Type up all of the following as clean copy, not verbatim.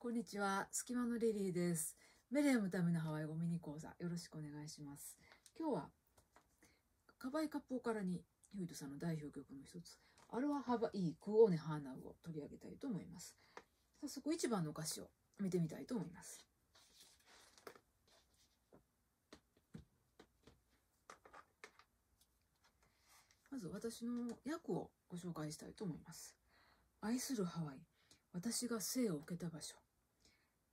こんにちは、隙間のリリーです。メレームためのハワイ語ミニ講座、よろしくお願いします。今日は、カバイカッポーからに、ヒュイトさんの代表曲の一つ、アロハハバイークオーネハーナウを取り上げたいと思います。早速1番の歌詞を見てみたいと思います。まず私の訳をご紹介したいと思います。愛するハワイ、私が生を受けた場所。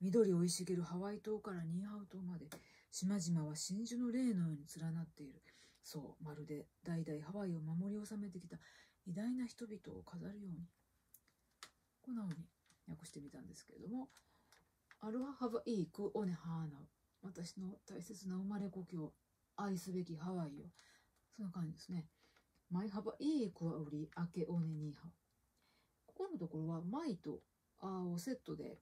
緑生い茂るハワイ島からニーハウ島まで、島々は真珠の霊のように連なっている。そう、まるで代々ハワイを守り治めてきた偉大な人々を飾るように。こんな風に訳してみたんですけれども、アロハハワイークオネハーナウ。私の大切な生まれ故郷、愛すべきハワイよ。そんな感じですね。マイハワイークは売り、明けオネニーハウ。ここのところはマイとアをセットで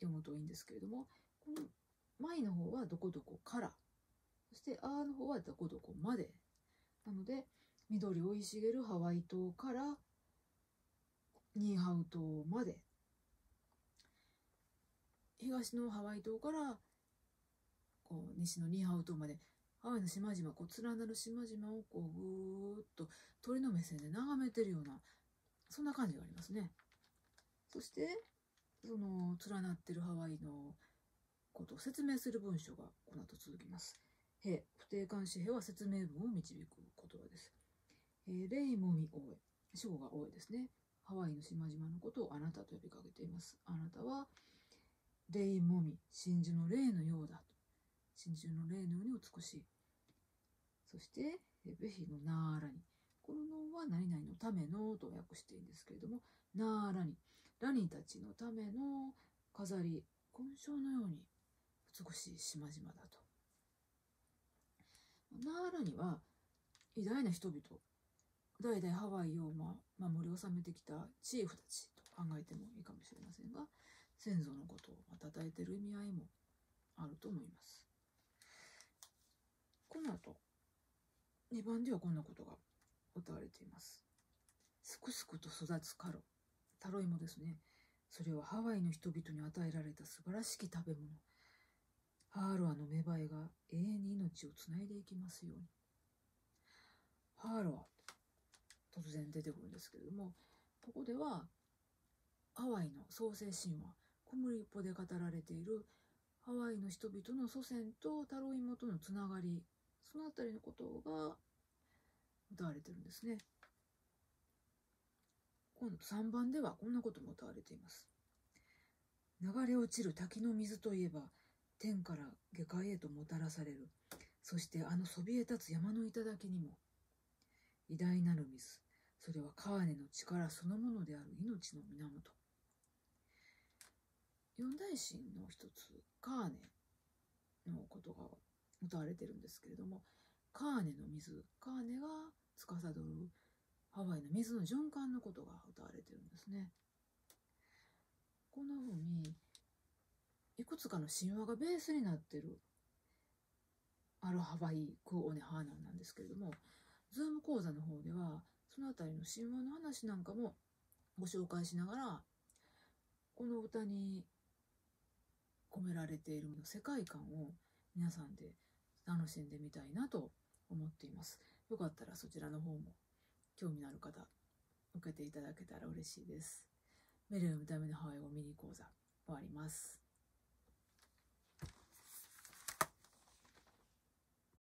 読むといいんですけれども、このマイの方はどこどこから、そしてアーの方はどこどこまで。なので、緑生い茂るハワイ島からニーハウ島まで、東のハワイ島からこう西のニーハウ島まで、ハワイの島々、こう連なる島々をこうぐーっと鳥の目線で眺めてるような、そんな感じがありますね。そしてその連なってるハワイのことを説明する文章がこの後続きます。不定冠詞へは説明文を導く言葉です。レイモミオエ、章がオエですね。ハワイの島々のことをあなたと呼びかけています。あなたはレイモミ、真珠の霊のようだと。真珠の霊のように美しい。そしてベヒのナーラニ、こののは何々のためのと訳しているんですけれども、ナーラニ、ラニたちのための飾り、勲章のように美しい島々だと。ナーラニは偉大な人々、代々ハワイを守り治めてきたチーフたちと考えてもいいかもしれませんが、先祖のことを称えている意味合いもあると思います。この後2番ではこんなことが歌われています。すくすくと育つカロ、タロイモですね。それはハワイの人々に与えられた素晴らしき食べ物。ハーロアの芽生えが永遠に命をつないでいきますように。ハーロア、突然出てくるんですけれども、ここではハワイの創世神話、コムリッポで語られているハワイの人々の祖先とタロイモとのつながり、そのあたりのことが歌われてるんですね。今度3番ではこんなことも歌われています。流れ落ちる滝の水といえば、天から下界へともたらされる。そしてあのそびえ立つ山の頂にも、偉大なる水。それはカーネの力そのものである命の源。四大神の一つ、カーネのことが歌われているんですけれども、カーネの水、カーネが司るハワイの水の循環のことが歌われているんですね。こんな風にいくつかの神話がベースになっているアロハワイクオネハーナンなんですけれども、ズーム講座の方ではそのあたりの神話の話なんかもご紹介しながら、この歌に込められている世界観を皆さんで楽しんでみたいなと思っています。よかったらそちらの方も興味のある方受けていただけたら嬉しいです。メレのためのハワイ語ミニ講座終わります。